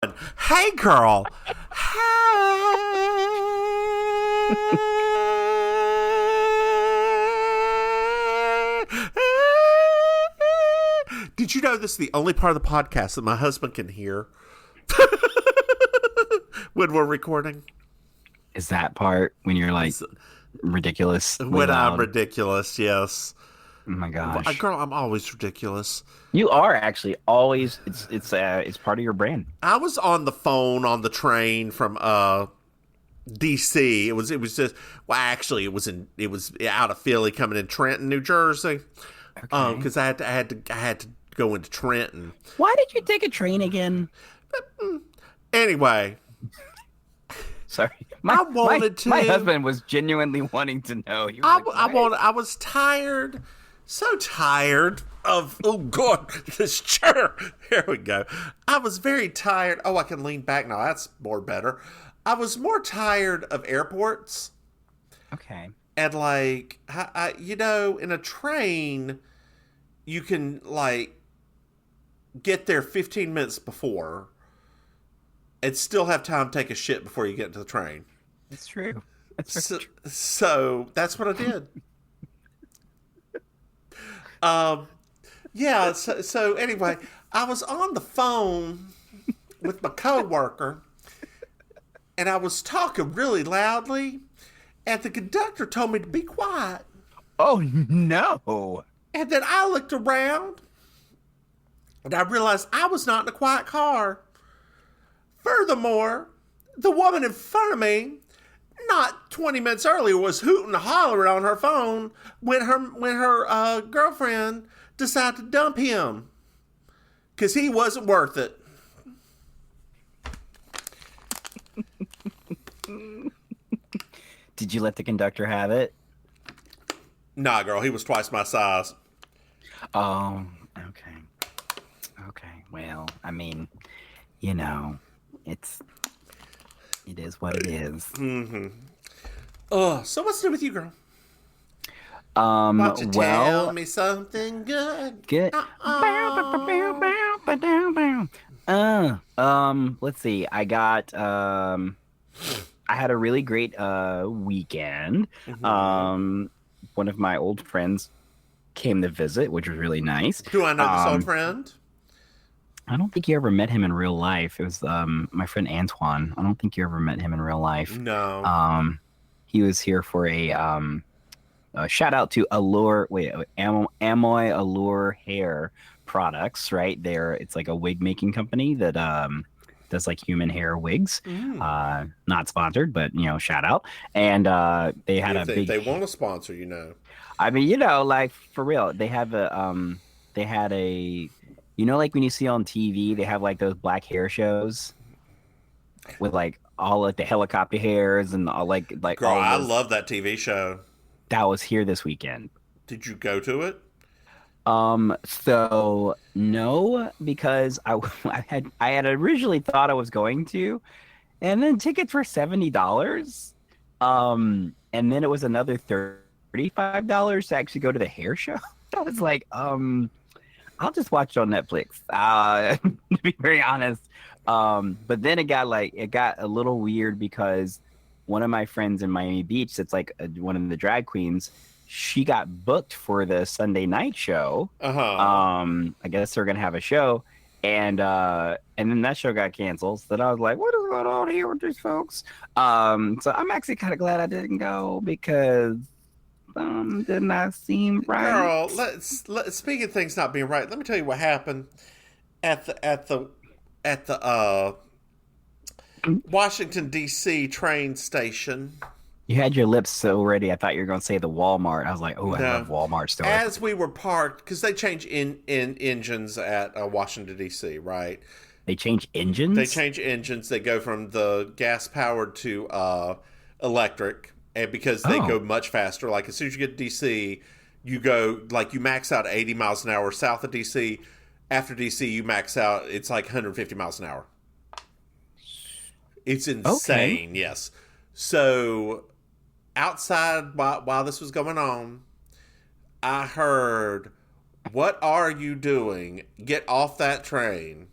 Hey, girl. Hey. Did you know this is the only part of the podcast that my husband can hear when we're recording? Is that part when you're like ridiculous? When I'm ridiculous, yes. Oh my gosh, girl, I'm always ridiculous. You are actually always. It's part of your brand. I was on the phone on the train from DC. It was just actually it was out of Philly coming in Trenton, New Jersey. Okay. Because I had to go into Trenton. Why did you take a train again? Anyway. Sorry, I wanted to. My husband was genuinely wanting to know. I was tired, so tired of. Oh God, this chair. Here we go. I was very tired. Oh, I can lean back now. That's better. I was more tired of airports. Okay. And like, in a train, you can like get there 15 minutes before. And still have time to take a shit before you get into the train. It's true. So that's what I did. Yeah. So anyway, I was on the phone with my coworker, and I was talking really loudly, and the conductor told me to be quiet. Oh no! And then I looked around, and I realized I was not in a quiet car. Furthermore, the woman in front of me, not 20 minutes earlier, was hooting and hollering on her phone when her girlfriend decided to dump him because he wasn't worth it. Did you let the conductor have it? Nah, girl, he was twice my size. Oh, okay. Okay, well, I mean, it is what it is. Mm-hmm. So what's new with you, girl? Why don't you tell me something good? Good. Let's see. I had a really great weekend. Mm-hmm. One of my old friends came to visit, which was really nice. Do I know this old friend? I don't think you ever met him in real life. It was my friend Antoine. I don't think you ever met him in real life. No. He was here for a shout out to Amoy Allure Hair Products. Right there, it's like a wig making company that does like human hair wigs. Not sponsored, but shout out. And they had they want to sponsor, I mean, like for real, they have a. Like when you see on TV, they have like those black hair shows with like all like the helicopter hairs and all like. Girl, all I love that TV show. That was here this weekend. Did you go to it? So no, because I had originally thought I was going to, and then tickets were $70. And then it was another $35 to actually go to the hair show. I was like, I'll just watch it on Netflix. To be very honest. But then it got a little weird because one of my friends in Miami Beach, that's like one of the drag queens, she got booked for the Sunday night show. I guess they're gonna have a show, and then that show got canceled. So then I was like, what is going on here with these folks? So I'm actually kind of glad I didn't go because did not seem right. Girl, let's speaking of things not being right, let me tell you what happened at the Washington D.C. train station. You had your lips so ready. I thought you were going to say the Walmart. I was like, oh, I love Walmart stores. As we were parked, because they change in engines at Washington D.C. Right? They change engines. They change engines. They go from the gas powered to electric. And because they go much faster, like as soon as you get to D.C., you go, like you max out 80 miles an hour south of D.C. After D.C., you max out, it's like 150 miles an hour. It's insane, okay. Yes. So outside, while this was going on, I heard, "What are you doing? Get off that train."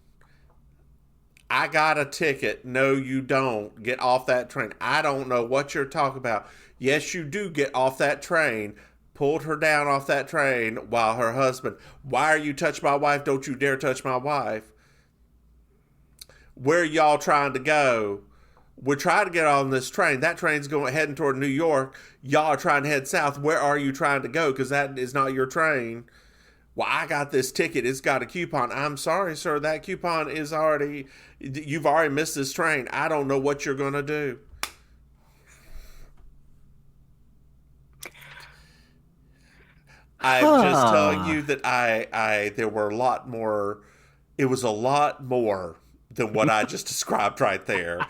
I got a ticket. No, you don't. Get off that train. I don't know what you're talking about. Yes, you do get off that train. Pulled her down off that train while her husband, why are you touching my wife? Don't you dare touch my wife. Where y'all trying to go? We're trying to get on this train. That train's heading toward New York. Y'all are trying to head south. Where are you trying to go? Because that is not your train. Well, I got this ticket. It's got a coupon. I'm sorry, sir. That coupon is you've already missed this train. I don't know what you're going to do. I'm just telling you that there were a lot more. It was a lot more than what I just described right there.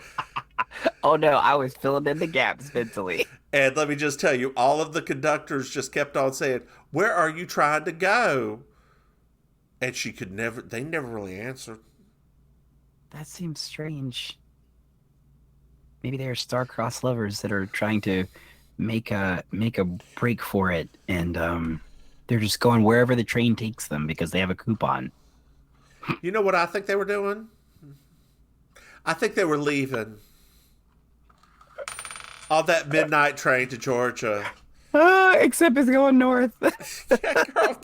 Oh no, I was filling in the gaps mentally. And let me just tell you, all of the conductors just kept on saying, "Where are you trying to go?" And they never really answered. That seems strange. Maybe they're star-crossed lovers that are trying to make a break for it, and they're just going wherever the train takes them because they have a coupon. You know what I think they were doing? I think they were leaving on that midnight train to Georgia. Except it's going north. Yeah, girl,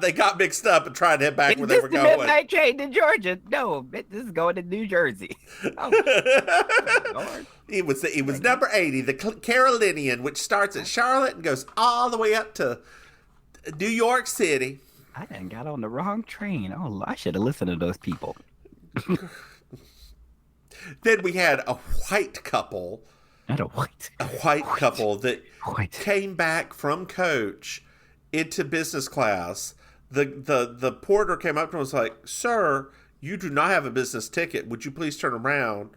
they got mixed up and tried to head back where they were going. Midnight train to Georgia? No, this is going to New Jersey. Oh, it was number 80, the Carolinian, which starts at Charlotte and goes all the way up to New York City. I done got on the wrong train. Oh, I should have listened to those people. Then we had a white couple. Not a white. A white couple that came back from coach into business class. The porter came up to him and was like, "Sir, you do not have a business ticket. Would you please turn around?"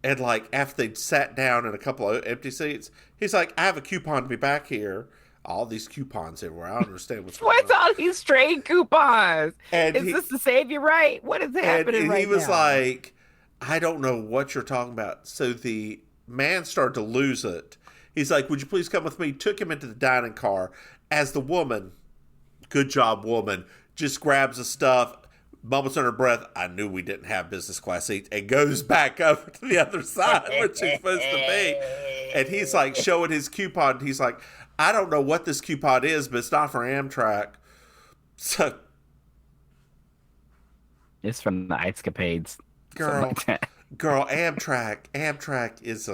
And like after they'd sat down in a couple of empty seats, he's like, "I have a coupon to be back here." All these coupons everywhere. I don't understand what's going on. What's all these train coupons? And is this to save you right? What is happening and right now? he was like, "I don't know what you're talking about." So the man started to lose it. He's like, "Would you please come with me?" Took him into the dining car as the woman, good job woman, just grabs the stuff, mumbles under her breath, "I knew we didn't have business class seats," and goes back over to the other side where she's supposed to be. And he's like showing his coupon. He's like, "I don't know what this coupon is, but it's not for Amtrak." So it's from the escapades. Girl, Amtrak is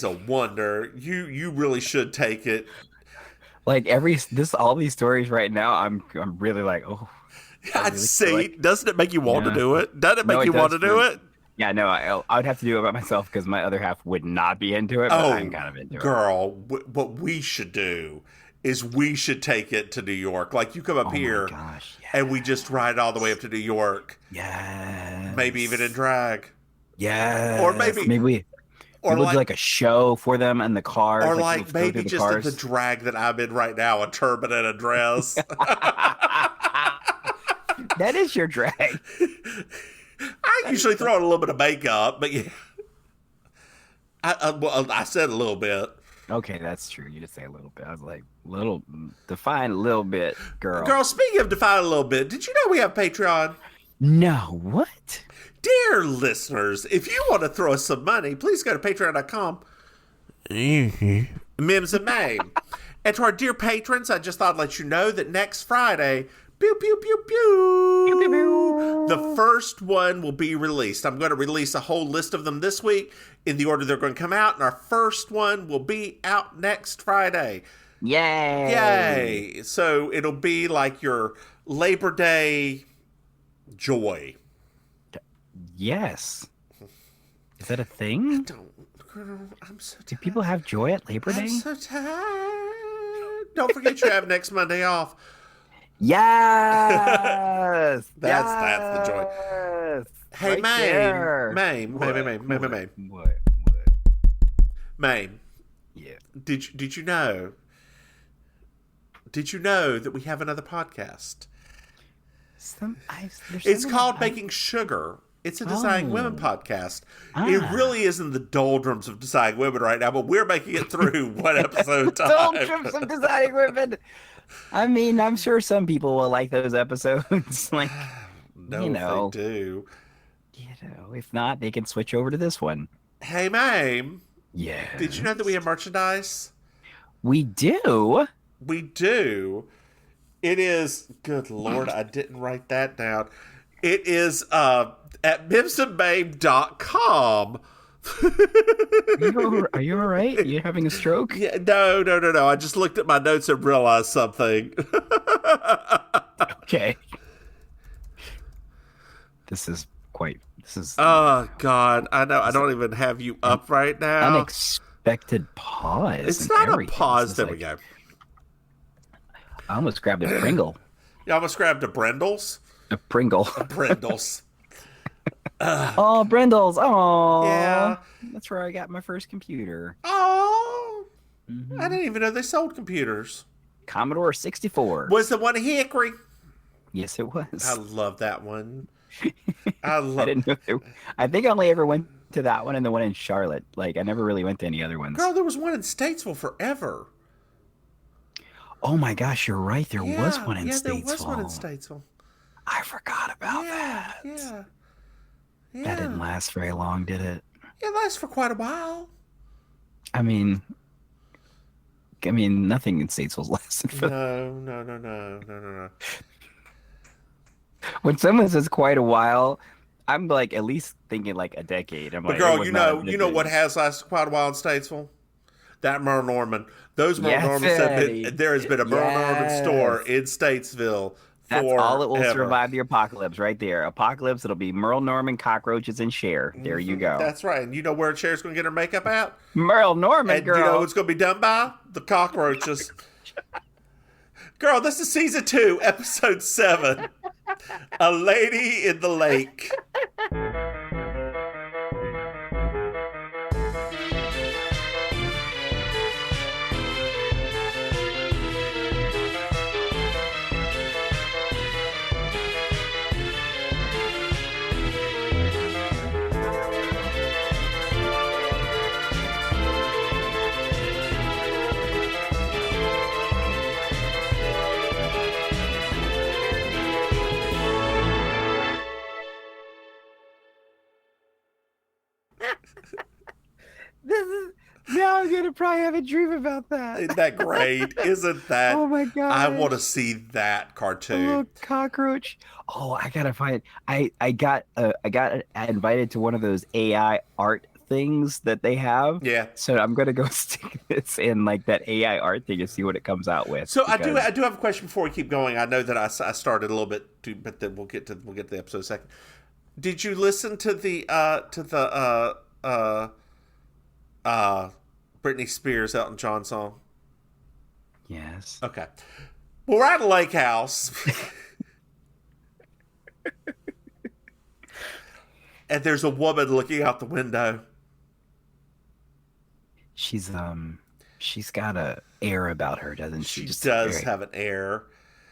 a wonder. You really should take it. Like all these stories right now, I'm really like, oh. I'd really see. Doesn't it make you want to do it? Doesn't it make you want to do it? Yeah, no, I would have to do it by myself because my other half would not be into it, but I'm kind of into it. Girl, what we should do is we should take it to New York. Like, you come up here, and we just ride all the way up to New York. Yes. Maybe even in drag. Yeah. Or maybe we'll do like a show for them in the cars. Or like maybe just the drag that I'm in right now, a turban and a dress. That is your drag. I usually throw in a little bit of makeup, but yeah. I said a little bit. Okay, that's true. You just say a little bit. I was like, define a little bit, girl. Girl, speaking of define a little bit, did you know we have Patreon? No, what? Dear listeners, if you want to throw us some money, please go to patreon.com. Mims and Maim. And to our dear patrons, I just thought I'd let you know that next Friday, pew, pew, pew, pew, Pew, pew, pew. the first one will be released. I'm going to release a whole list of them this week in the order they're going to come out, and our first one will be out next Friday. Yay! Yay! So it'll be like your Labor Day joy. Yes. Is that a thing? Girl, I'm so tired. Do people have joy at Labor Day? I'm so tired. Don't forget you have next Monday off. Yes! That's the joy. Hey, right Maim. What? Maim. Yeah. Did you know? Did you know that we have another podcast? It's called Making Sugar. It's a Designing Women podcast. It really is in the doldrums of Designing Women right now, but we're making it through one episode at a time. Doldrums of Designing Women. I mean, I'm sure some people will like those episodes. Like, know if they do. If not, they can switch over to this one. Hey, Maim. Yeah. Did you know that we have merchandise? We do? We do. It is, good Lord, I didn't write that down. It is at mimsandmaim.com. Are you all right? Are you having a stroke? Yeah, no. I just looked at my notes and realized something. Okay. Oh, God. I know. I don't even have you up right now. Unexpected pause. It's not a pause. There we go. I almost grabbed a Pringle. You almost grabbed a Brindles? A Pringle. Brindles. Oh, Brindles. Oh. Yeah. That's where I got my first computer. Oh. Mm-hmm. I didn't even know they sold computers. Commodore 64. Was the one Hickory? Yes, it was. I love that one. I didn't know. I think I only ever went to that one and the one in Charlotte. Like, I never really went to any other ones. Girl, there was one in Statesville forever. Oh my gosh, you're right. There was one in Statesville. Yeah, there was one in Statesville. I forgot about that. Yeah. That didn't last very long, did it? It lasted for quite a while. I mean, nothing in Statesville's lasted for. No. When someone says quite a while, I'm like at least thinking like a decade. I'm but like, girl, you know what has lasted quite a while in Statesville? That Merle Norman. Those Merle Normans have been. There has been a Merle Norman store in Statesville. That's all it will survive the apocalypse right there. Apocalypse, it'll be Merle Norman, cockroaches, and Cher. There you go. That's right. And you know where Cher's going to get her makeup at? Merle Norman, and girl. You know who it's going to be done by? The cockroaches. Girl, this is season 2, episode 7. A Lady in the Lake. Now I'm gonna probably have a dream about that. Isn't that great? Isn't that? Oh my god! I want to see that cartoon. Oh, cockroach! Oh, I gotta find. I got invited to one of those AI art things that they have. Yeah. So I'm gonna go stick this in like that AI art thing and see what it comes out with. So I do have a question before we keep going. I know that I started a little bit too, but then we'll get to the episode second. Did you listen to the Britney Spears Elton John song? Yes. Okay. Well, we're at a lake house. And there's a woman looking out the window. She's got a air about her, doesn't she? She does have an air.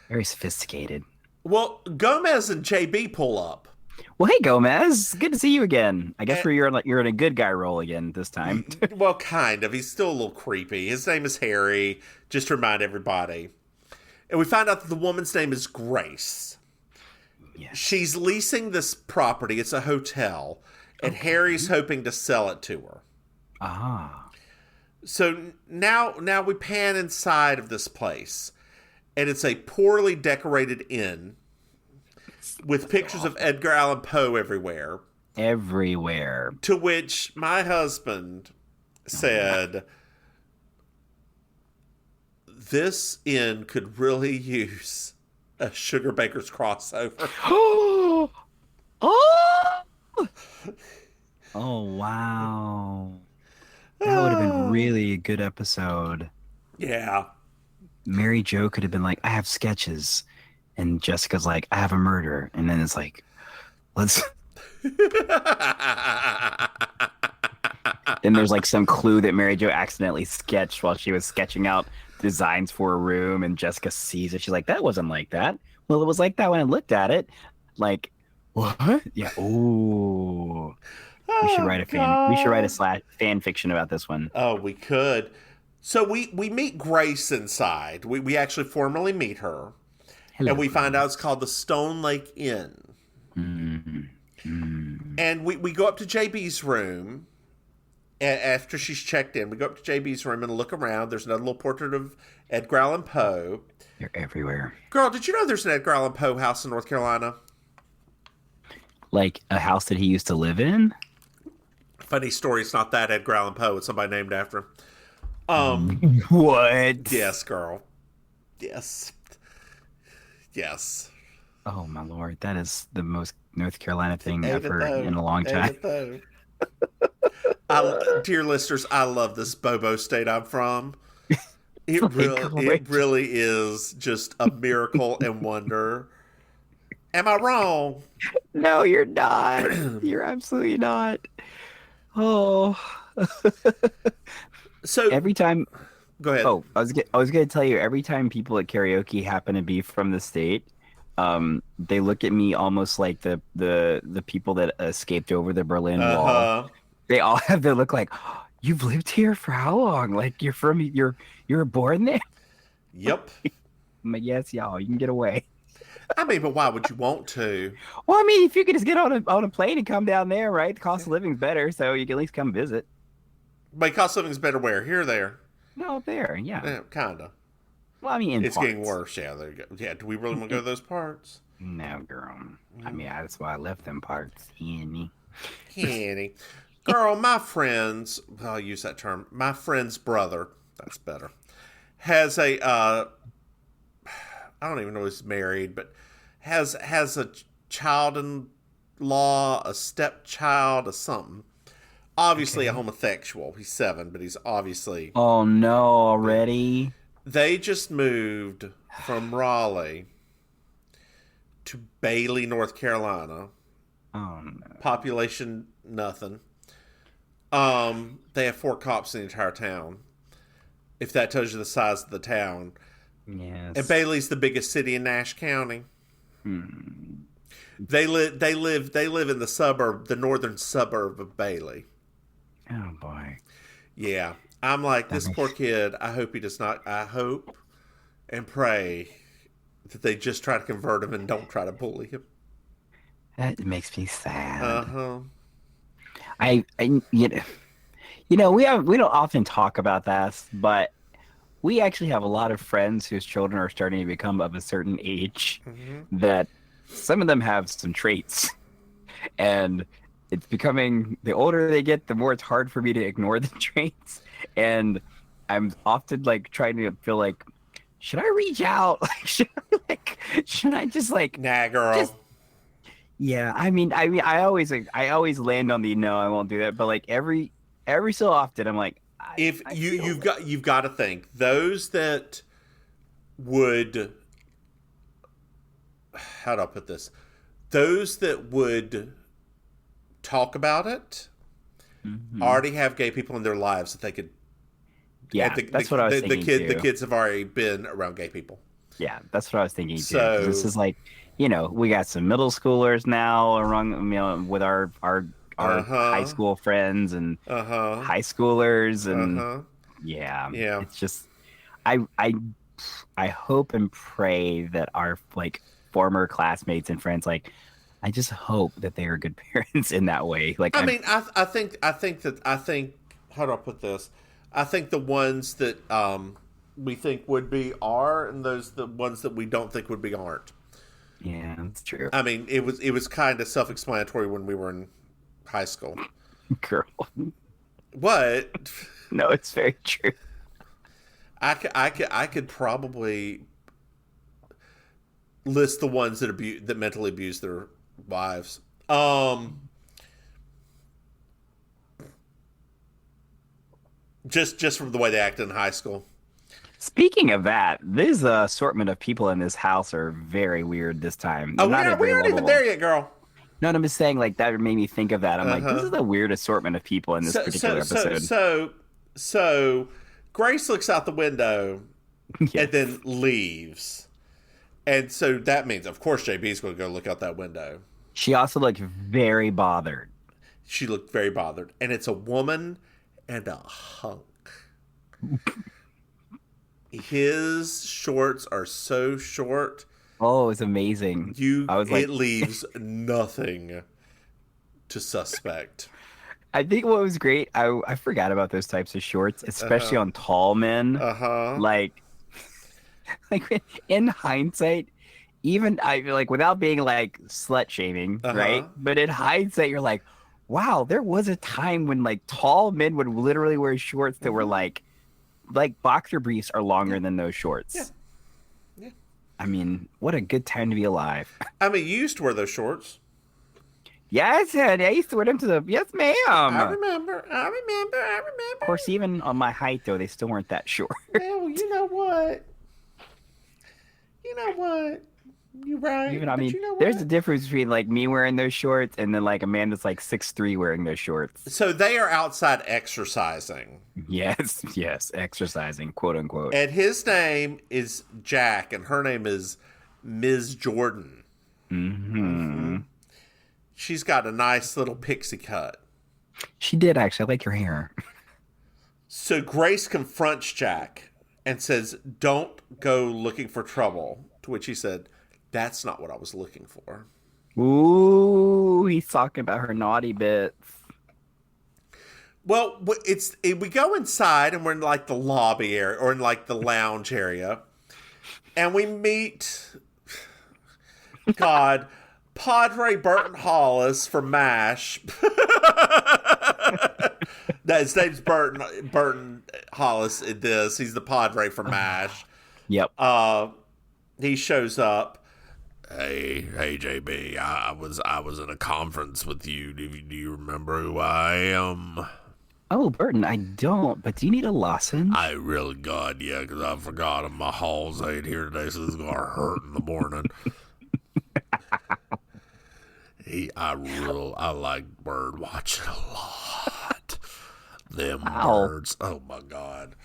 Very sophisticated. Well, Gomez and JB pull up. Well, hey, Gomez. Good to see you again. I guess you're in a good guy role again this time. Well, kind of. He's still a little creepy. His name is Harry, just to remind everybody. And we find out that the woman's name is Grace. Yes. She's leasing this property. It's a hotel. And Harry's hoping to sell it to her. Ah. So now we pan inside of this place. And it's a poorly decorated inn. With pictures of Edgar Allan Poe everywhere. Everywhere. To which my husband said, this inn could really use a Sugar Baker's crossover. Oh, wow. That would have been really a good episode. Yeah. Mary Jo could have been like, I have sketches. And Jessica's like, I have a murder. And then it's like, let's... Then there's like some clue that Mary Jo accidentally sketched while she was sketching out designs for a room. And Jessica sees it. She's like, that wasn't like that. Well, it was like that when I looked at it. Like, what? Yeah. Ooh. We should write a fan fiction about this one. Oh, we could. So we meet Grace inside. We actually formally meet her. Hello, and we find out it's called the Stone Lake Inn. Mm. Mm. And we go up to JB's room. After she's checked in, we go up to JB's room and look around. There's another little portrait of Edgar Allan Poe. They're everywhere. Girl, did you know there's an Edgar Allan Poe house in North Carolina? Like a house that he used to live in? Funny story, it's not that Edgar Allan Poe. It's somebody named after him. What? Yes, girl. Yes. Yes. Oh, my Lord. That is the most North Carolina thing Ain't it ever though? in a long Ain't time. it though? Dear listeners, I love this Bobo state I'm from. It really is just a miracle and wonder. Am I wrong? No, you're not. You're absolutely not. Oh. So every time. Go ahead. Oh, I was gonna tell you, every time people at karaoke happen to be from the state, they look at me almost like the people that escaped over the Berlin Wall. They all have their look like, oh, you've lived here for how long? Like you were born there? Yep. I'm like, yes, y'all, you can get away. I mean, but why would you want to? Well, I mean, if you could just get on a plane and come down there, right? The cost of living's better, so you can at least come visit. But cost of living's better where? Here or there? No, there, yeah. Kinda. Well, I mean, it's getting worse. Yeah, there you go. Yeah, do we really want to go to those parts? No, girl. I mean, that's why I left them parts. Henny. Girl, my friend's, I'll use that term, my friend's brother, that's better, has a, I don't even know if he's married, but has a child-in-law, a stepchild, a something. Obviously a homosexual. He's 7, but he's obviously... Oh, no, already? They just moved from Raleigh to Bailey, North Carolina. Oh, no. Population, nothing. They have 4 cops in the entire town. If that tells you the size of the town. Yes. And Bailey's the biggest city in Nash County. They live in the northern suburb of Bailey. Oh boy. Yeah. I'm like, this poor kid, I hope and pray that they just try to convert him and don't try to bully him. That makes me sad. Uh-huh. We don't often talk about this, but we actually have a lot of friends whose children are starting to become of a certain age that some of them have some traits, and it's becoming, the older they get, the more it's hard for me to ignore the traits. And I'm often like trying to feel like, should I reach out? Like, should I just like, nah, girl. Yeah, I mean, I always land on the no, I won't do that. But like every so often, I'm like, you've got to think those that would, how do I put this? Those that would talk about it already have gay people in their lives that they could. Yeah, that's what I was thinking too. The kids have already been around gay people. Yeah, that's what I was thinking too. So this is like, we got some middle schoolers now around, with our high school friends and high schoolers, and yeah, it's just, I hope and pray that our like former classmates and friends, like, I just hope that they are good parents in that way. Like, I think how do I put this? I think the ones that we think would be are, and the ones that we don't think would be aren't. Yeah, that's true. I mean, it was kind of self-explanatory when we were in high school. Girl. What? No, it's very true. I could probably list the ones that mentally abuse their wives. Just from the way they acted in high school. Speaking of that, this assortment of people in this house are very weird this time. We aren't even there yet, girl. No, I'm just saying, like, that made me think of that. I'm like, this is a weird assortment of people in this particular episode. So Grace looks out the window and then leaves. And so that means, of course, JB's going to go look out that window. She also looked very bothered. She looked very bothered. And it's a woman and a hunk. His shorts are so short Oh, it's amazing. I was like, It leaves nothing to suspect. I think what was great, I forgot about those types of shorts, especially Uh-huh. on tall men. Uh-huh. Like, like in hindsight, even I feel like without being like slut shaming, right? Uh-huh. But in hindsight, you're like, wow, there was a time when like tall men would literally wear shorts that were Mm-hmm. like boxer briefs are longer Yeah. than those Yeah. shorts. Yeah. I mean, what a good time to be alive. I mean, you used to wear those shorts. Yes, honey, I used to wear them to the yes, ma'am. I Of remember. I remember. I remember. course, even on my height though, they still weren't that short. Well, you know what? You know what? You're right. Even I But mean, you know there's a what? difference between like me wearing those shorts and then like a man that's like 6'3" wearing those shorts. So they are outside exercising. Yes, yes, exercising, quote unquote. And his name is Jack, and her name is Ms. Jordan. Hmm. She's got a nice little pixie cut. She did actually. I like your hair. So Grace confronts Jack and says, "Don't go looking for trouble." To which he said, "That's not what I was looking for." Ooh, he's talking about her naughty bits. Well, we go inside and we're in like the lobby area or in like the lounge area, and we meet God Padre Burton Hollis from MASH. No, his name's Burton Hollis in this. He's the Padre from MASH. Yep. He shows up. Hey, JB. I was in a conference with you. Do you remember who I am? Oh, Burton, I don't. But do you need a lozenge? I really got because I forgot my halls ain't here today, so this is gonna hurt in the morning. I like bird watching a lot. Them Wow. birds. Oh my God.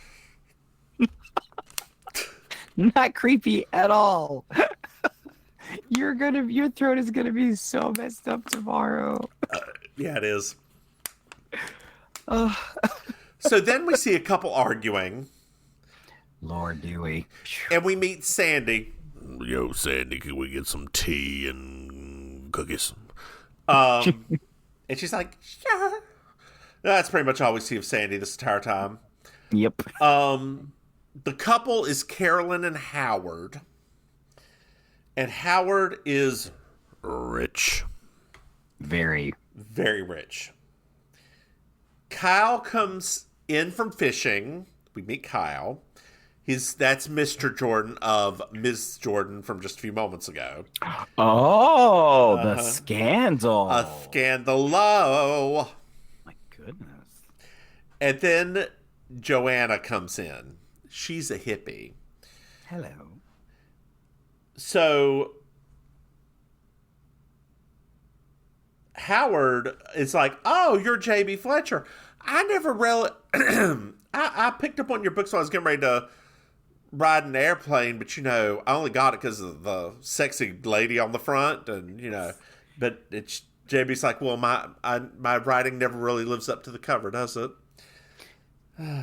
Not creepy at all. Your throat is gonna be so messed up tomorrow. Yeah, it is. Oh, So then we see a couple arguing, Lord Dewey. and we meet Sandy. Yo, Sandy, can we get some tea and cookies? And she's like, sure. That's pretty much all we see of Sandy this entire time. Yep. The couple is Carolyn and Howard. And Howard is rich. Very. Very rich. Kyle comes in from fishing. We meet Kyle. That's Mr. Jordan of Ms. Jordan from just a few moments ago. Oh, the scandal. A scandalo. My goodness. And then Joanna comes in. She's a hippie. Hello. So Howard is like, "Oh, you're JB Fletcher. I never really I picked up on your book, so I was getting ready to ride an airplane, but I only got it because of the sexy lady on the front, and but it's JB's like, well, my writing never really lives up to the cover, does it?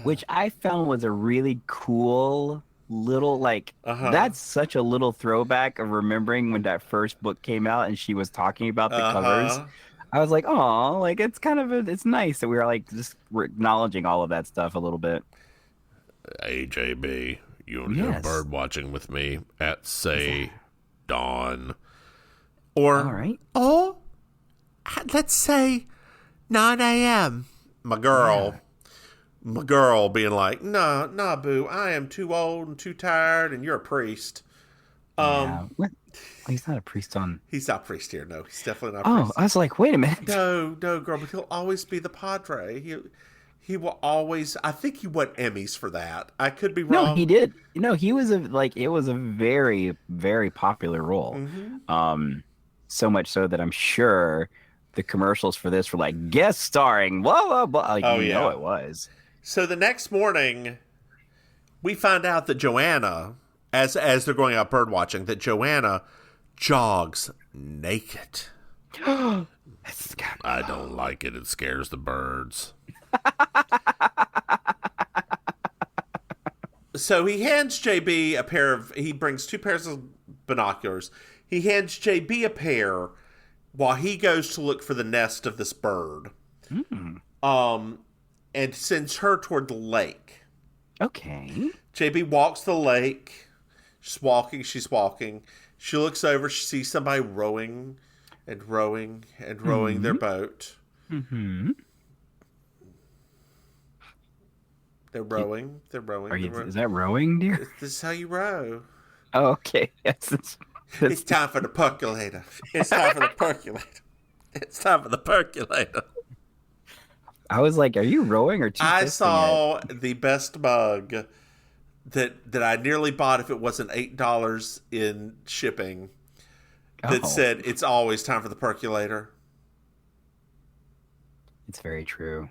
Which I found was a really cool little that's such a little throwback of remembering when that first book came out and she was talking about the covers. I was like, oh, like it's kind of it's nice that we are like just acknowledging all of that stuff a little bit. Hey, JB, you want to go bird watching with me at, say, dawn? Or, all right. Oh, let's say 9 a.m. My girl being like, nah, boo, I am too old and too tired, and you're a priest. What? Well, he's not a priest on. He's not a priest here. No, he's definitely not a priest. Oh, I was like, wait a minute. No, girl, but he'll always be the padre. He will always. I think he won Emmys for that. I could be wrong. No, he did. He was it was a very, very popular role. Mm-hmm. So much so that I'm sure the commercials for this were like guest starring. Blah, blah, blah. It was. So the next morning, we find out that Joanna, as they're going out bird watching, that Joanna jogs naked. I don't like it. It scares the birds. So he hands JB he brings two pairs of binoculars. He hands JB a pair while he goes to look for the nest of this bird. And sends her toward the lake. Okay. JB walks the lake. She's walking. She looks over. She sees somebody rowing and rowing and rowing their boat. Mm-hmm. They're rowing. Is that rowing, dear? This is how you row. Oh, okay. Yes. It's time for the percolator. It's time for the percolator. It's time for the percolator. I was like, are you rowing or I saw the best mug that I nearly bought if it wasn't $8 in shipping that said, it's always time for the percolator. It's very true.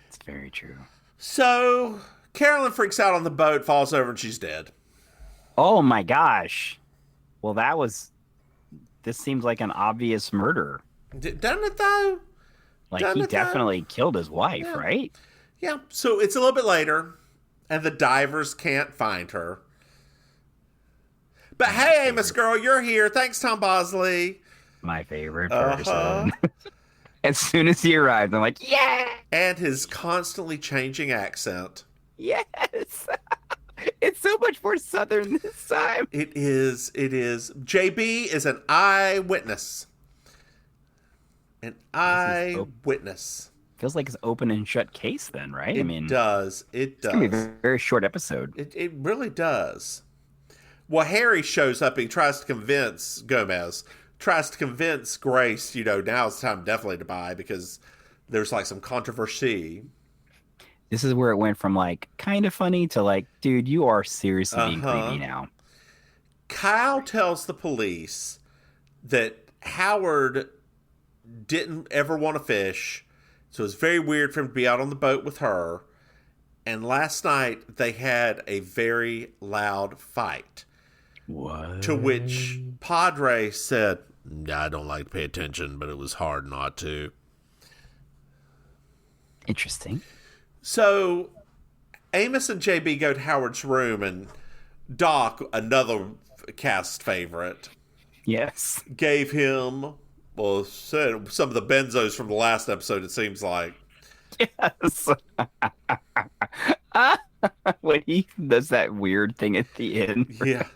It's very true. So, Carolyn freaks out on the boat, falls over, and she's dead. Oh my gosh. Well, this seems like an obvious murder. Doesn't it, though? Like, he definitely killed his wife, right? Yeah. So, it's a little bit later, and the divers can't find her. But hey, Amos girl, you're here. Thanks, Tom Bosley. My favorite person. As soon as he arrived, I'm like, yeah! And his constantly changing accent. Yes! It's so much more southern this time. It is. JB is an eyewitness. An eyewitness. Feels like it's open and shut case then, right? It does. It's going to be a very short episode. It really does. Well, Harry shows up and he tries to convince Grace, now's the time definitely to buy because there's like some controversy. This is where it went from like kind of funny to like, dude, you are seriously being creepy now. Kyle tells the police that Howard didn't ever want to fish, so it's very weird for him to be out on the boat with her. And last night they had a very loud fight. What? To which Padre said, I don't like to pay attention, but it was hard not to. Interesting. So Amos and JB go to Howard's room, and Doc, another cast favorite, yes, gave him, said some of the benzos from the last episode, it seems like. Yes. When he does that weird thing at the end. Yeah.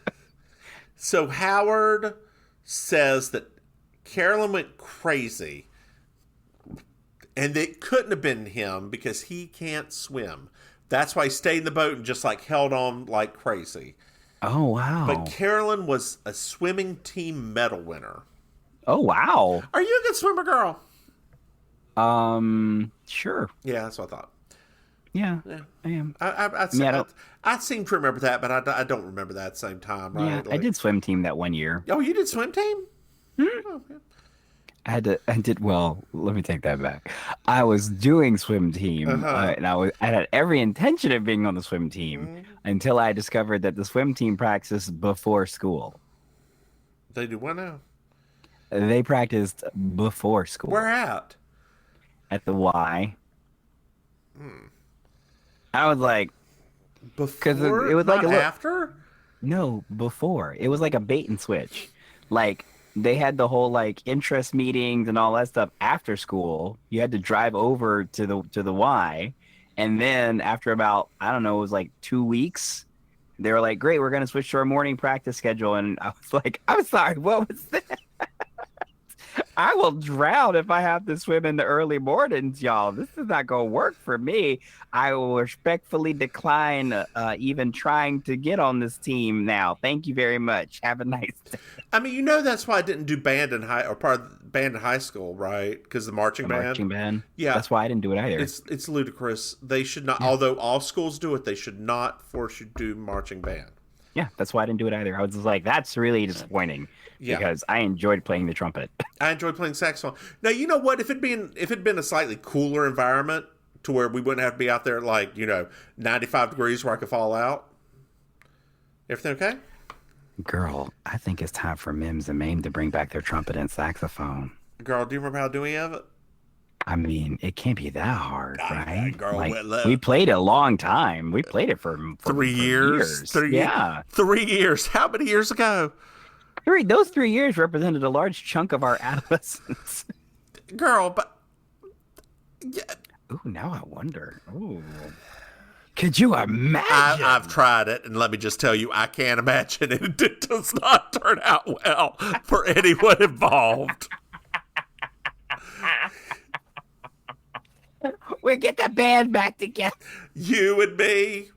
So Howard says that Carolyn went crazy and it couldn't have been him because he can't swim. That's why he stayed in the boat and just like held on like crazy. Oh, wow. But Carolyn was a swimming team medal winner. Oh, wow. Are you a good swimmer, girl? Sure. Yeah, that's what I thought. Yeah. I am. I seem to remember that, but I don't remember that at the same time, right? Yeah, I did swim team that one year. Oh, you did swim team? Mm-hmm. Oh, yeah. Well, let me take that back. I was doing swim team, and I had every intention of being on the swim team until I discovered that the swim team practiced before school. They do what now? They practiced before school. Where at? At the Y. I was like, before? It was like after? No, before. It was like a bait and switch. Like, they had the whole like interest meetings and all that stuff after school. You had to drive over to the Y, and then after about, I don't know, it was like 2 weeks, they were like, great, we're gonna switch to our morning practice schedule. And I was like, I'm sorry, what was that? I will drown if I have to swim in the early mornings, y'all. This is not going to work for me. I will respectfully decline even trying to get on this team now. Thank you very much. Have a nice day. I mean, that's why I didn't do band in band in high school, right? Because the marching band. Yeah. That's why I didn't do it either. It's ludicrous. They should not, although all schools do it, they should not force you to do marching band. Yeah, that's why I didn't do it either. I was just like, that's really disappointing. Yeah. Because I enjoyed playing the trumpet. I enjoyed playing saxophone. Now, you know what? If it'd been a slightly cooler environment to where we wouldn't have to be out there at like, 95 degrees where I could fall out. Everything okay? Girl, I think it's time for Mims and Maim to bring back their trumpet and saxophone. Girl, do you remember how doing of it? I mean, it can't be that hard, right? Girl, like, we played a long time. We played it for 3 years. 3 years. Yeah. 3 years. How many years ago? Those 3 years represented a large chunk of our adolescence. Girl, but... Yeah. Ooh, now I wonder. Ooh. Could you imagine? I've tried it, and let me just tell you, I can't imagine it. It does not turn out well for anyone involved. We'll get the band back together. You and me.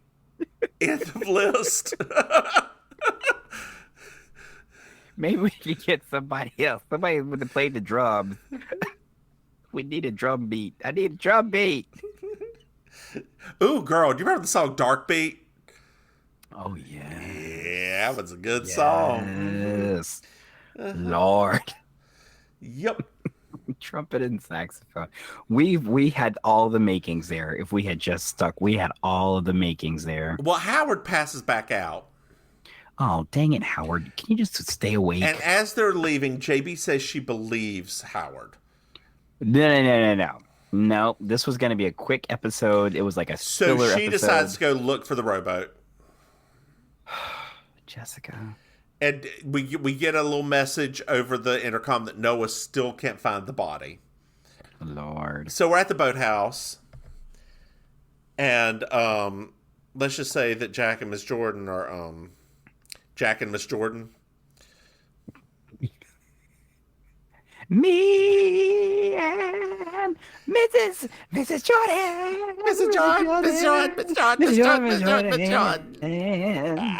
End of list. Maybe we could get somebody else. Somebody would have played the drums. We need a drum beat. I need a drum beat. Ooh, girl, do you remember the song Dark Beat? Oh, yeah. Yeah, that was a good song. Yes. Lord. Yep. Trumpet and saxophone. We had all the makings there. If we had just stuck, we had all of the makings there. Well, Howard passes back out. Oh, dang it, Howard. Can you just stay awake? And as they're leaving, JB says she believes Howard. No. No, this was going to be a quick episode. It was like a filler episode. So she decides to go look for the rowboat. Jessica. And we get a little message over the intercom that Noah still can't find the body. Lord. So we're at the boathouse. And let's just say that Jack and Miss Jordan are... Jack and Miss Jordan. Me and Mrs. Jordan. Mrs. Jordan. Miss Jordan. Miss Jordan. Miss Jordan. Miss Jordan. Miss Jordan.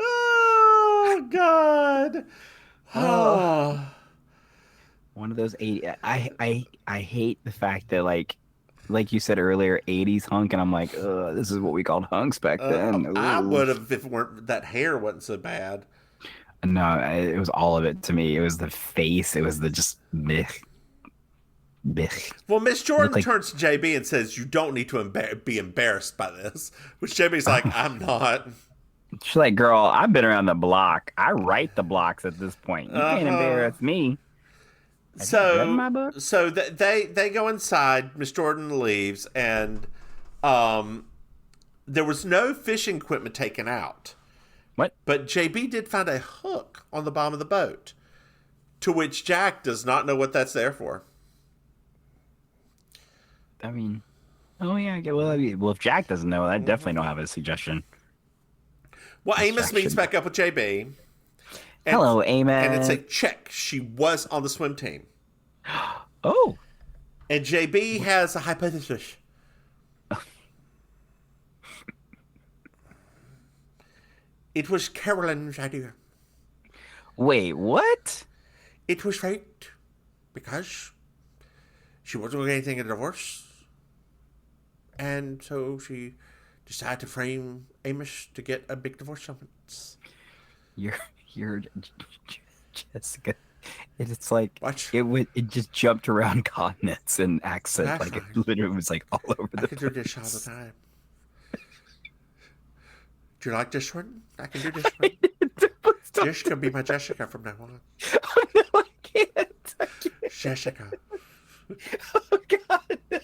Oh, God. Oh. One of those 80. I hate the fact that, like you said earlier, 80s hunk, and I'm like, this is what we called hunks back then. I would have if that hair wasn't so bad. No, it was all of it to me. It was the face. It was the just blech. Well, Miss Jordan turns to JB and says, "You don't need to be embarrassed by this." Which JB's like, "I'm not." She's like, "Girl, I've been around the block. I write the blocks at this point. You can't embarrass me." So they go inside. Miss Jordan leaves, and there was no fishing equipment taken out. What? But JB did find a hook on the bottom of the boat, to which Jack does not know what that's there for. I mean, oh yeah. Well, if Jack doesn't know, I definitely don't have a suggestion. Well, Amos meets back up with JB. Hello, Amos. And it's a check. She was on the swim team. Oh. And JB has a hypothesis. It was Carolyn's idea. Wait, what? It was right because she wasn't going to get anything in a divorce. And so she decided to frame Amos to get a big divorce summons. You're Jessica. It's like what? It just jumped around continents and accent. That's like right. It literally was like all over the place. I can do this all the time. Do you like this one? I can do this one. This can be my Jessica from now on. Oh, no, I can't. Jessica. Oh, God, no.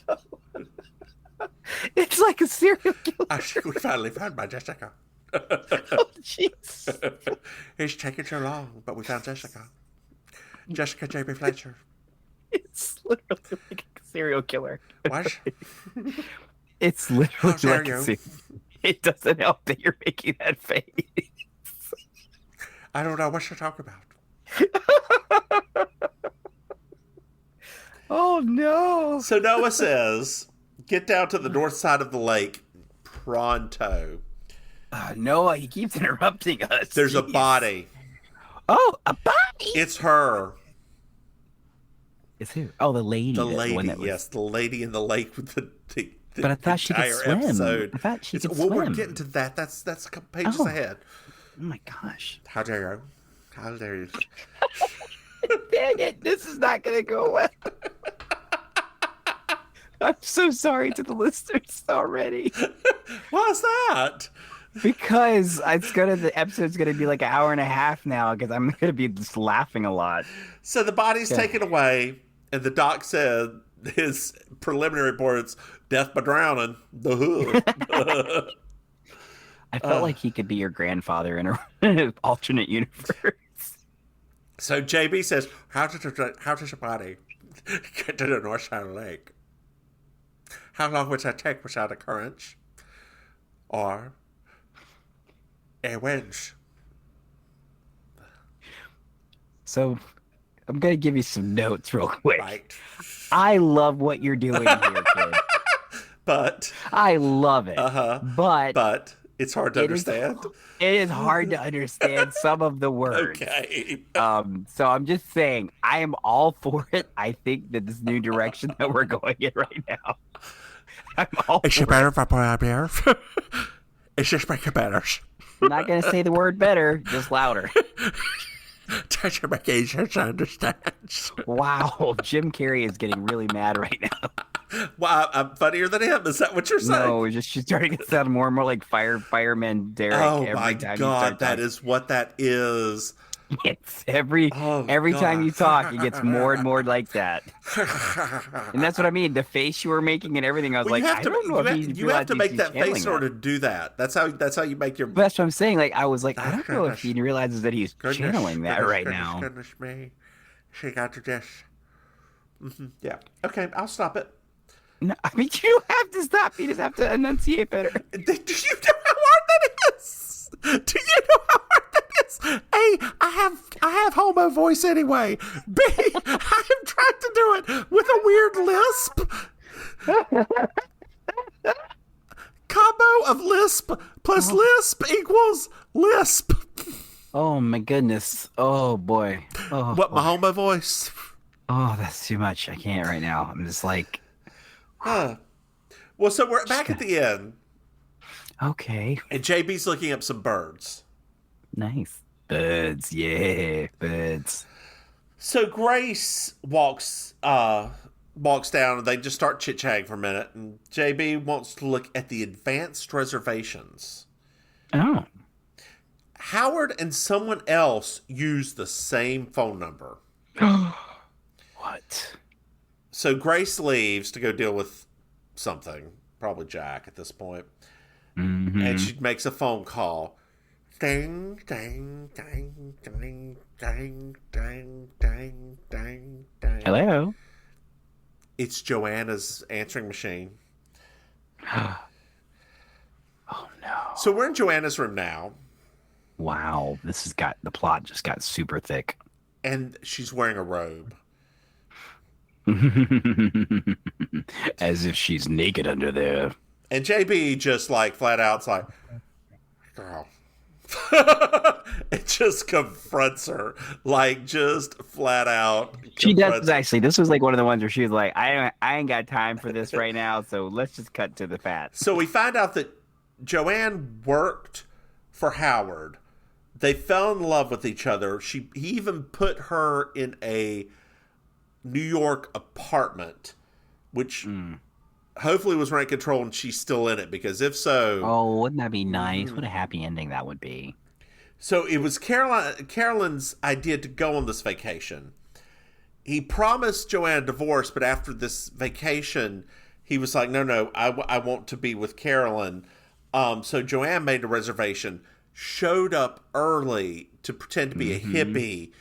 It's like a serial killer. I think we finally found my Jessica. Oh, jeez. It's taken so long, but we found Jessica. Jessica J.B. Fletcher. It's literally like a serial killer. What? It's literally like a serial. It doesn't help that you're making that face. I don't know what you're talking about. Oh, no. So Noah says, get down to the north side of the lake pronto. Noah, he keeps interrupting us. There's a body. Oh, a body? It's her. It's who? Oh, the lady. The lady, yes. The lady in the lake with the but I thought she could swim. Episode. I thought she could swim. Well, we're getting to that. That's a couple pages ahead. Oh my gosh! How dare you? How dare you? Dang it! This is not going to go well. I'm so sorry to the listeners already. Why's that? Because the episode's gonna be like an hour and a half now. Because I'm gonna be just laughing a lot. So the body's taken away, and the doc said his preliminary report is death by drowning. I felt like he could be your grandfather in an alternate universe. So JB says, how does your body get to the north side of the lake? How long would that take without a current or a winch? So I'm going to give you some notes real quick. Right. I love what you're doing here, kid. But I love it. But it's hard to understand. It is hard to understand some of the words. Okay. So I'm just saying, I am all for it. I think that this new direction that we're going in right now. I'm all Is for it better if I put out here? It's just making better. I'm not going to say the word better, just louder. Touch your occasions understands. Wow, Jim Carrey is getting really mad right now. Well, I'm funnier than him. Is that what you're saying? No, she's starting to sound more and more like Fireman Derek. Oh my God, that is what that is. It's every time you talk, it gets more and more like that. And that's what I mean. The face you were making and everything, I was like, I don't know if you have to make that face in order to do that. That's how you make your. That's what I'm saying. Like I was like, I don't know if he realizes that he's channeling that right now. Goodness me, she got to this. Yeah. Okay, I'll stop it. No, I mean you don't have to stop. You just have to enunciate better. Do you know how hard that is? Do you know how hard that is? A, I have homo voice anyway. B, I am trying to do it with a weird lisp. Combo of lisp plus lisp equals lisp. Oh my goodness. Oh boy. Oh, what, my homo voice? Oh, that's too much. I can't right now. I'm just like. Well, so we're back at the end. Okay. And JB's looking up some birds. Nice. Birds. Yeah, birds. So Grace walks down and they just start chit-chatting for a minute. And JB wants to look at the advanced reservations. Oh. Howard and someone else use the same phone number. What? So Grace leaves to go deal with something, probably Jack at this point. Mm-hmm. And she makes a phone call. Ding, ding, ding, ding, ding, ding, ding, ding, ding. Hello? It's Joanna's answering machine. Oh, no. So we're in Joanna's room now. Wow. The plot just got super thick. And she's wearing a robe. As if she's naked under there. And JB just like flat out's like, girl. It just confronts her. Like just flat out. She does actually. This was like one of the ones where she was like, I ain't got time for this right now, so let's just cut to the fat. So we find out that Joanne worked for Howard. They fell in love with each other. He even put her in a New York apartment, which hopefully was rent control and she's still in it, because if so... Oh, wouldn't that be nice? What a happy ending that would be. So it was Carolyn's idea to go on this vacation. He promised Joanne a divorce, but after this vacation, he was like, no, I want to be with Carolyn. So Joanne made a reservation, showed up early to pretend to be a hippie,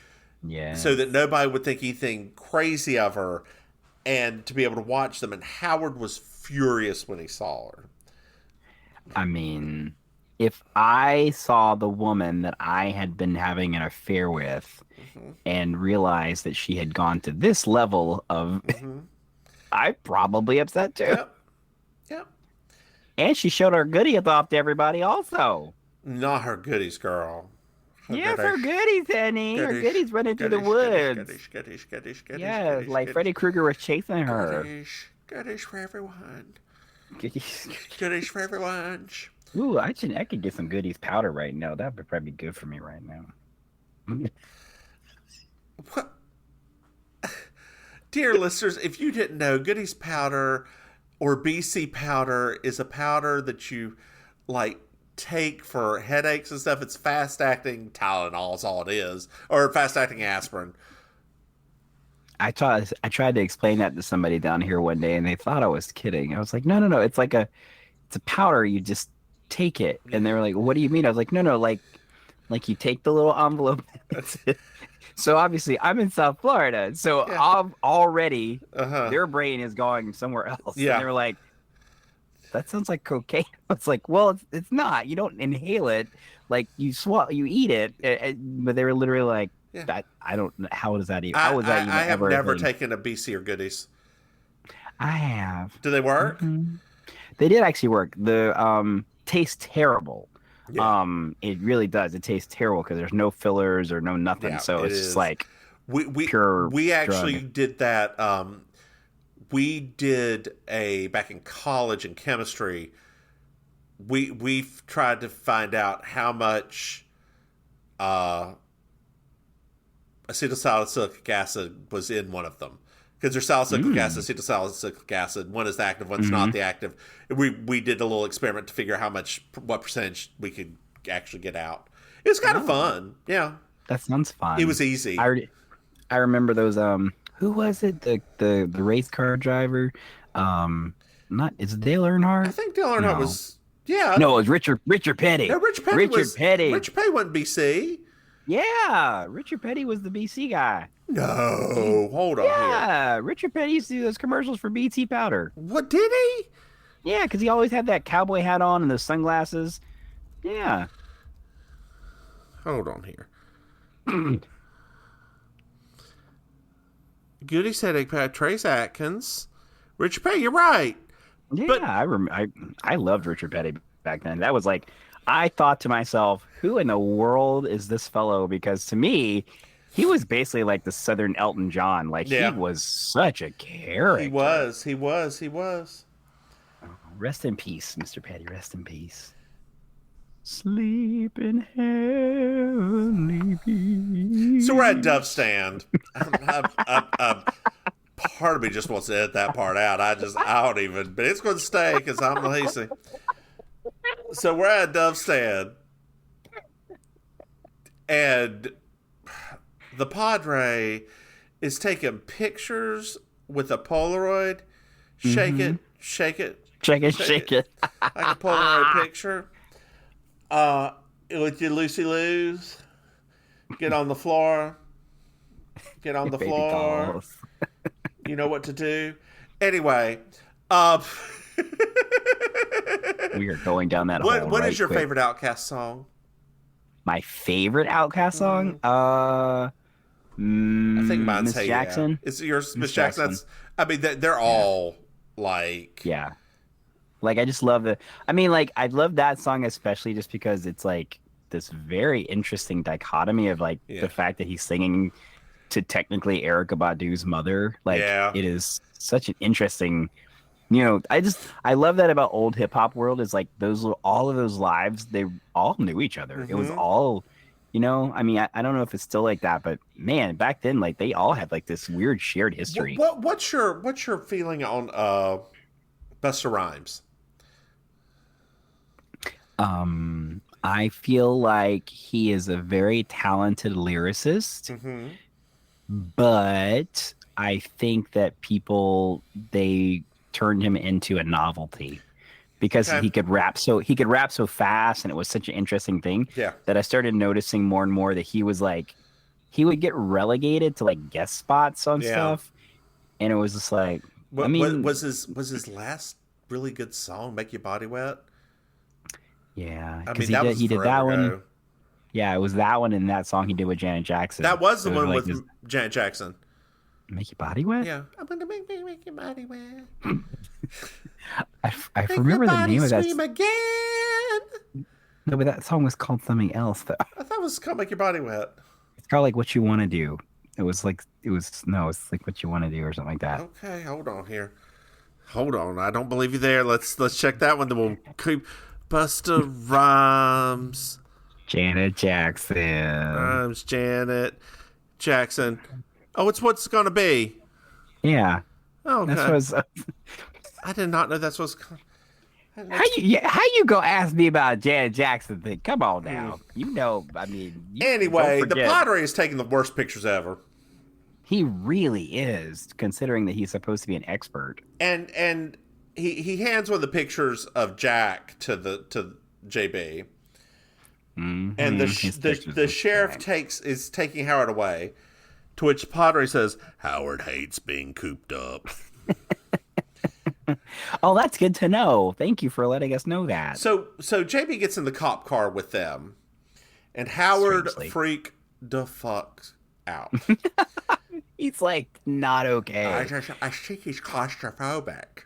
so that nobody would think anything crazy of her, and to be able to watch them. And Howard was furious when he saw her. I mean, if I saw the woman that I had been having an affair with and realized that she had gone to this level of, I'd probably upset too. Yep. And she showed her goodies off to everybody also. Not her goodies, girl. Her goodies, honey. Her goodies running through the woods. Goodies. Yeah, like Freddy Krueger was chasing her. Goodies for everyone. Goodies. Goodies for everyone. Ooh, I could get some goodies powder right now. That would probably be good for me right now. What? Dear listeners, if you didn't know, goodies powder or BC powder is a powder that you like take for headaches and stuff. It's fast-acting Tylenol is all it is, or fast-acting aspirin. I tried to explain that to somebody down here one day, and they thought I was kidding. I was like, no. It's a powder. You just take it. And they were like, what do you mean? I was like, no, like you take the little envelope. So obviously I'm in South Florida. So I'm already, their brain is going somewhere else. Yeah. And they were like, that sounds like cocaine. It's like, well, it's not. You don't inhale it. Like you eat it. But they were literally like, I don't know. How is that even? How was that even I have ever never taken a BC or goodies. I have. Do they work? Mm-hmm. They did actually work. The tastes terrible. Yeah. It really does. It tastes terrible because there's no fillers or no nothing. Yeah, so it's just like pure. We actually did that. We did back in college in chemistry. We've tried to find out how much acetylsalicylic acid was in one of them. Because there's salicylic acid, acetylsalicylic acid. One is the active, one's not the active. We did a little experiment to figure out what percentage we could actually get out. It was kind of fun. Yeah. That sounds fun. It was easy. I remember those, who was it? The race car driver? Is it Dale Earnhardt? I think Dale Earnhardt was, yeah. No, it was Richard Petty. No, Richard Petty wasn't BC. Yeah, Richard Petty was the BC guy. No, hold on. Yeah, Richard Petty used to do those commercials for BT powder. What, did he? Yeah, because he always had that cowboy hat on and those sunglasses. Yeah. Hold on here. Goody said Trace Atkins. Richard Petty, you're right. Yeah, but I loved Richard Petty back then. That was like, I thought to myself, who in the world is this fellow? Because to me, he was basically like the Southern Elton John. Like, he was such a character. He was. Oh, rest in peace, Mr. Petty. Rest in peace. Sleep in heavenly peace. So we're at Dove Stand. Part of me just wants to edit that part out. I don't even, but it's going to stay because I'm lazy. So we're at Dove Stand. And the Padre is taking pictures with a Polaroid. Shake it. Shake it. Like a Polaroid picture. With your loosey-loos. Get on the floor. You know what to do. Anyway. We are going down that hole. What is your favorite Outkast song? My favorite Outkast song? I think mine's Miss Jackson. Yeah. Is yours Miss Jackson? They're all like... Yeah. Like, I just love I love that song especially just because it's like this very interesting dichotomy of like the fact that he's singing to technically Erykah Badu's mother. Like, it is such an interesting... I love that about old hip hop world is like all of those lives, they all knew each other. It was all, I don't know if it's still like that, but man, back then, like they all had like this weird shared history. What's your feeling on Busta Rhymes? I feel like he is a very talented lyricist, but I think that they turned him into a novelty because he could rap so fast, and it was such an interesting thing that I started noticing more and more that he would get relegated to like guest spots on stuff, and it was just like, was his last really good song "Make Your Body Wet"? Yeah, because he did that one. Yeah, it was that one and that song he did with Janet Jackson. That was the one with Janet Jackson. Make your body wet? Yeah. I'm going to make your body wet. I remember the name of that. Scream again. No, but that song was called something else, though. I thought it was called Make Your Body Wet. It's called like What You Want to Do. It's like What You Want to Do or something like that. Okay, hold on here. Hold on. I don't believe you there. Let's check that one. Then we'll keep Busta Rhymes. Janet Jackson. Janet Jackson. Oh, it's what's gonna be. Yeah. Oh, okay. That's what I did not know that's what's. How you gonna ask me about a Janet Jackson thing? Come on now. Anyway, the Padre is taking the worst pictures ever. He really is, considering that he's supposed to be an expert. And he hands one of the pictures of Jack to JB. Mm-hmm. And the sheriff is taking Howard away, to which Padre says, Howard hates being cooped up. Oh, that's good to know. Thank you for letting us know that. So JB gets in the cop car with them, and Howard freak the fuck out. He's like, not okay. I think he's claustrophobic.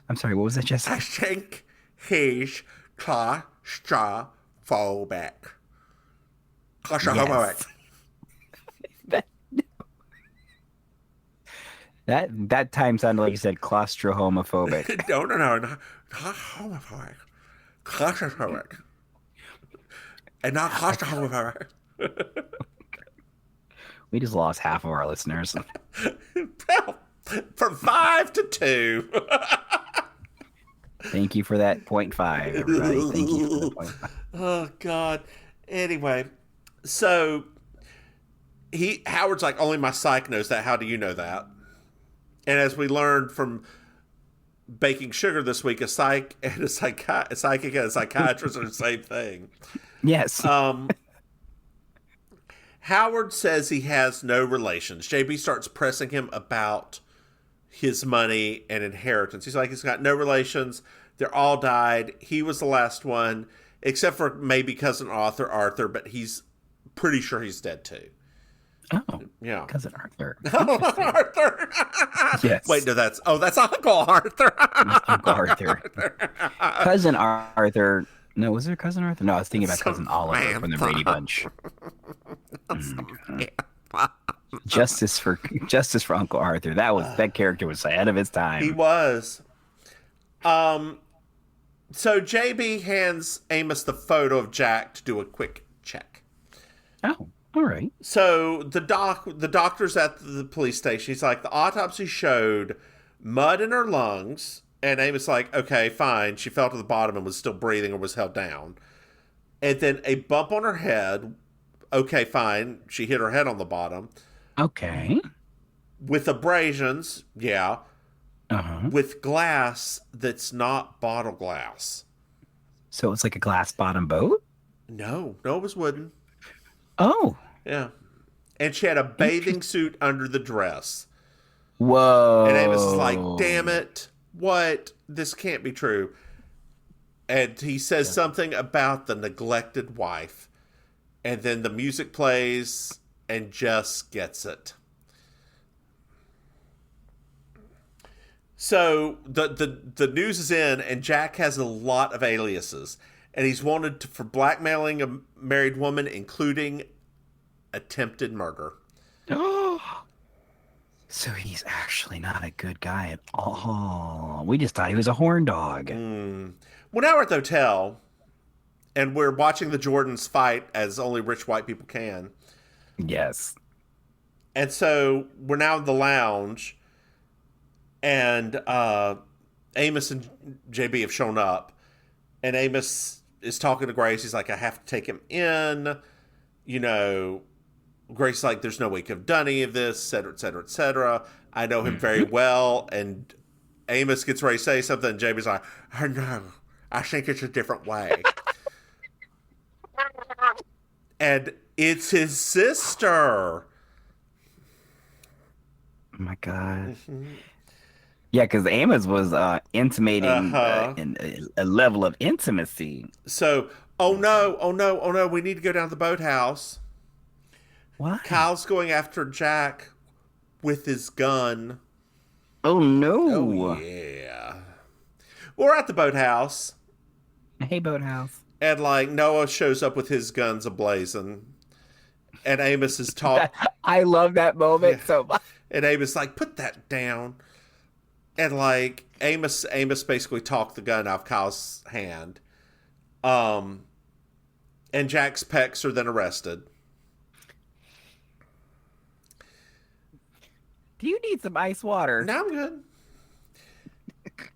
I'm sorry, what was that, Jessica? I think he's claustrophobic. Claustrophobic. Yes. That time sounded like you said claustro-homophobic. No, not homophobic. Claustrophobic. And not claustrophobic. We just lost half of our listeners. Well, from 5 to 2. Thank you for that 0.5, everybody. Thank you for that 0.5. Oh, God. Anyway, so Howard's like, only my psych knows that. How do you know that? And as we learned from Baking Sugar this week, a psych and a psychic and a psychiatrist are the same thing. Yes. Howard says he has no relations. JB starts pressing him about his money and inheritance. He's like, he's got no relations. They're all died. He was the last one, except for maybe cousin Arthur, but he's pretty sure he's dead too. Oh, yeah. Cousin Arthur. Arthur. Yes. Wait, no, that's Uncle Arthur. Uncle Arthur. Cousin Arthur. No, was there Cousin Arthur? No, I was thinking about Cousin Oliver from the Brady Bunch. Justice for Uncle Arthur. That character was ahead of his time. He was. So JB hands Amos the photo of Jack to do a quick check. Oh, all right. So the doctor's at the police station. He's like, the autopsy showed mud in her lungs. And Amos like, okay, fine. She fell to the bottom and was still breathing or was held down. And then a bump on her head. Okay, fine. She hit her head on the bottom. Okay. With abrasions, yeah. Uh-huh. With glass that's not bottle glass. So it's like a glass bottom boat? No, it was wooden. Oh. Yeah. And she had a bathing suit under the dress. Whoa. And Amos is like, damn it. What? This can't be true. And he says something about the neglected wife. And then the music plays and Jess gets it. So the news is in, and Jack has a lot of aliases. And he's wanted for blackmailing a married woman, including attempted murder. So he's actually not a good guy at all. We just thought he was a horn dog. Well, now we're at the hotel, and we're watching the Jordans fight as only rich white people can. Yes. And so we're now in the lounge, and Amos and JB have shown up, and Amos is talking to Grace. He's like, I have to take him in. You know, Grace is like, there's no way he could have done any of this, et cetera, et cetera, et cetera. I know him very well. And Amos gets ready to say something, and JB's like, oh, no, I think it's a different way. And it's his sister. Oh, my God. Yeah, because Amos was intimating a level of intimacy. So, oh no, we need to go down to the boathouse. What? Kyle's going after Jack with his gun. Oh, no. Oh, yeah. We're at the boathouse. Hey, Boathouse. And, like, Noah shows up with his guns ablazing. And Amos is talking. I love that moment so much. And Amos like, put that down. And, like, Amos basically talked the gun off Kyle's hand. And Jack's pecs are then arrested. Do you need some ice water? No, I'm good.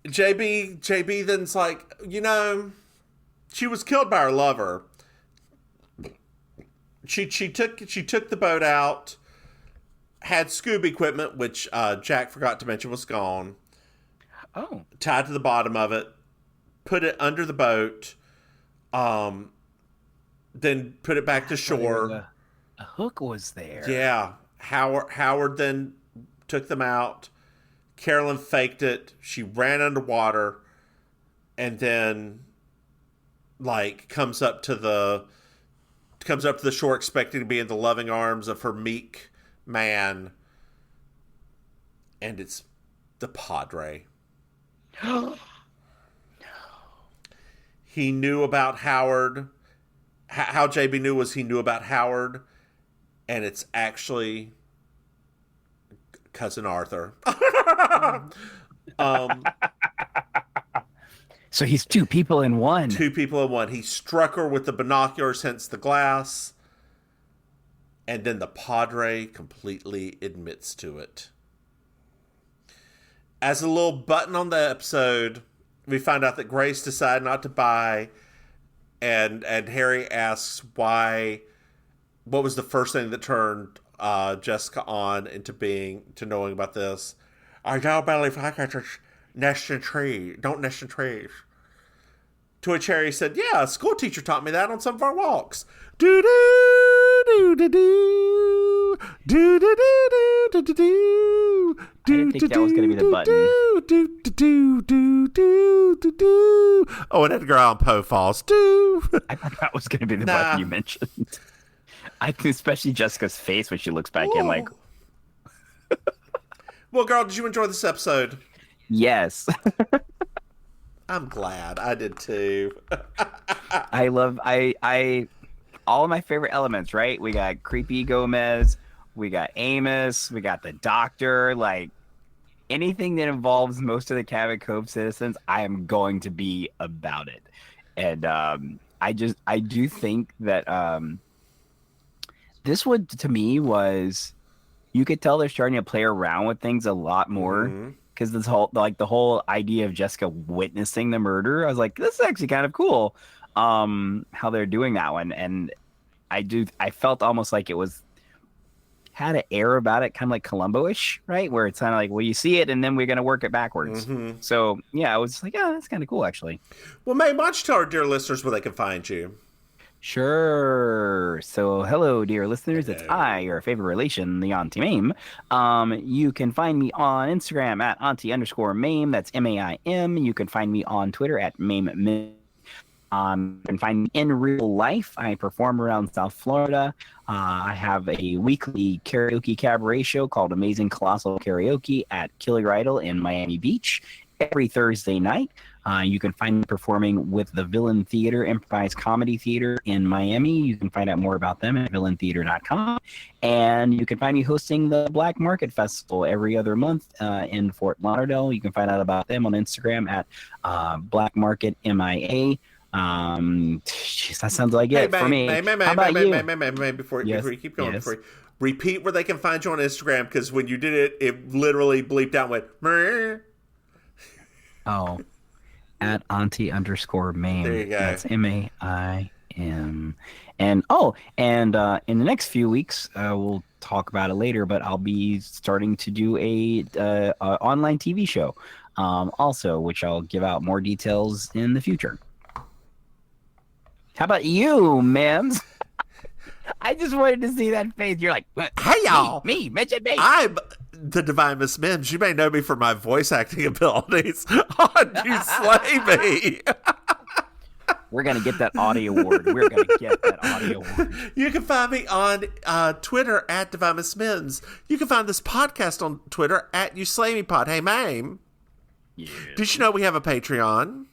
JB then's like, you know, she was killed by her lover. She took the boat out, had scuba equipment, which Jack forgot to mention was gone. Oh. Tied to the bottom of it, put it under the boat, Then put it back to shore. A hook was there. Yeah. Howard then took them out. Carolyn faked it. She ran underwater and then comes up to the shore expecting to be in the loving arms of her meek man. And it's the Padre. No. He knew about Howard. How JB knew was he knew about Howard. And it's actually Cousin Arthur. So he's two people in one. Two people in one. He struck her with the binoculars, hence the glass. And then the Padre completely admits to it. As a little button on the episode, we find out that Grace decided not to buy. And Harry asks what was the first thing that turned Jessica on to knowing about this. I don't believe I got to nest in trees. Don't nest in trees. To which Harry said, yeah, a school teacher taught me that on some of our walks. Do do do do do do do do do do do. I didn't think that was going to be the button. Oh, and Edgar Allan Poe falls. I thought that was going to be the button you mentioned. I think especially Jessica's face when she looks back in like... Well, girl, did you enjoy this episode? Yes. I'm glad. I did too. I love all of my favorite elements, right? We got Creepy Gomez, we got Amos, we got the doctor, like anything that involves most of the Cabot Cove citizens, I am going to be about it. And I do think that this one to me was, you could tell they're starting to play around with things a lot more. Because this whole the whole idea of Jessica witnessing the murder, I was like, this is actually kind of cool. How they're doing that one, and I felt almost like it had an air about it, kind of like Columbo-ish, right? Where it's kind of like, well, you see it, and then we're gonna work it backwards. So yeah, I was like, yeah, that's kind of cool, actually. Well, May, why don't you tell our dear listeners where they can find you? Sure. So, hello, dear listeners. Hello. It's I, your favorite relation, the Auntie Maim. You can find me on Instagram at auntie_maim. That's MAIM. You can find me on Twitter at Maim. You can find me in real life. I perform around South Florida. I have a weekly karaoke cabaret show called Amazing Colossal Karaoke at Killer Idol in Miami Beach every Thursday night. You can find me performing with the Villain Theater Improvised Comedy Theater in Miami. You can find out more about them at villaintheater.com. And you can find me hosting the Black Market Festival every other month in Fort Lauderdale. You can find out about them on Instagram at Black Market MIA. Jeez, that sounds like it for me. How about you? Before you keep going, repeat where they can find you on Instagram, because when you did it, it literally bleeped out and went, Meh. Oh. At auntie_maim. There you go. That's MAIM. And in the next few weeks, we'll talk about it later, but I'll be starting to do a online TV show, also, which I'll give out more details in the future. How about you, Mims? I just wanted to see that face. You're like, hey, y'all. Me, mention me. I'm the Divine Miss Mims. You may know me for my voice acting abilities on You Slay Me. We're going to get that Audie Award. We're going to get that Audie Award. You can find me on Twitter at Divine Miss Mims. You can find this podcast on Twitter at You Slay Me Pod. Hey, Maim. Yes. Did you know we have a Patreon?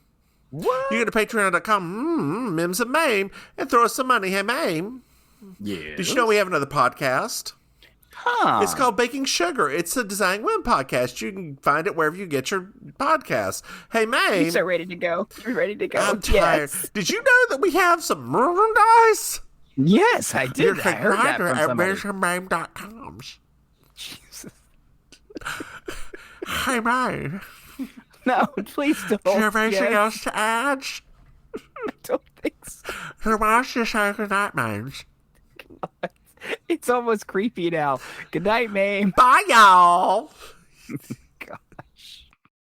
What? You go to patreon.com, Mims and Maim, and throw us some money. Hey, Maim. Yeah. Did you know we have another podcast? Huh. It's called Baking Sugar. It's a Design Win podcast. You can find it wherever you get your podcasts. Hey, Maim. You're so ready to go. You're ready to go. I'm tired. Yes. Did you know that we have some merchandise? Yes, I did. I heard that from somebody. At auntiemaim.com. Jesus. Hey, Maim. No, please don't. Do you have anything else to add? I don't think so. So why don't you say goodnight, Maim? It's almost creepy now. Good night, Maim. Bye, y'all.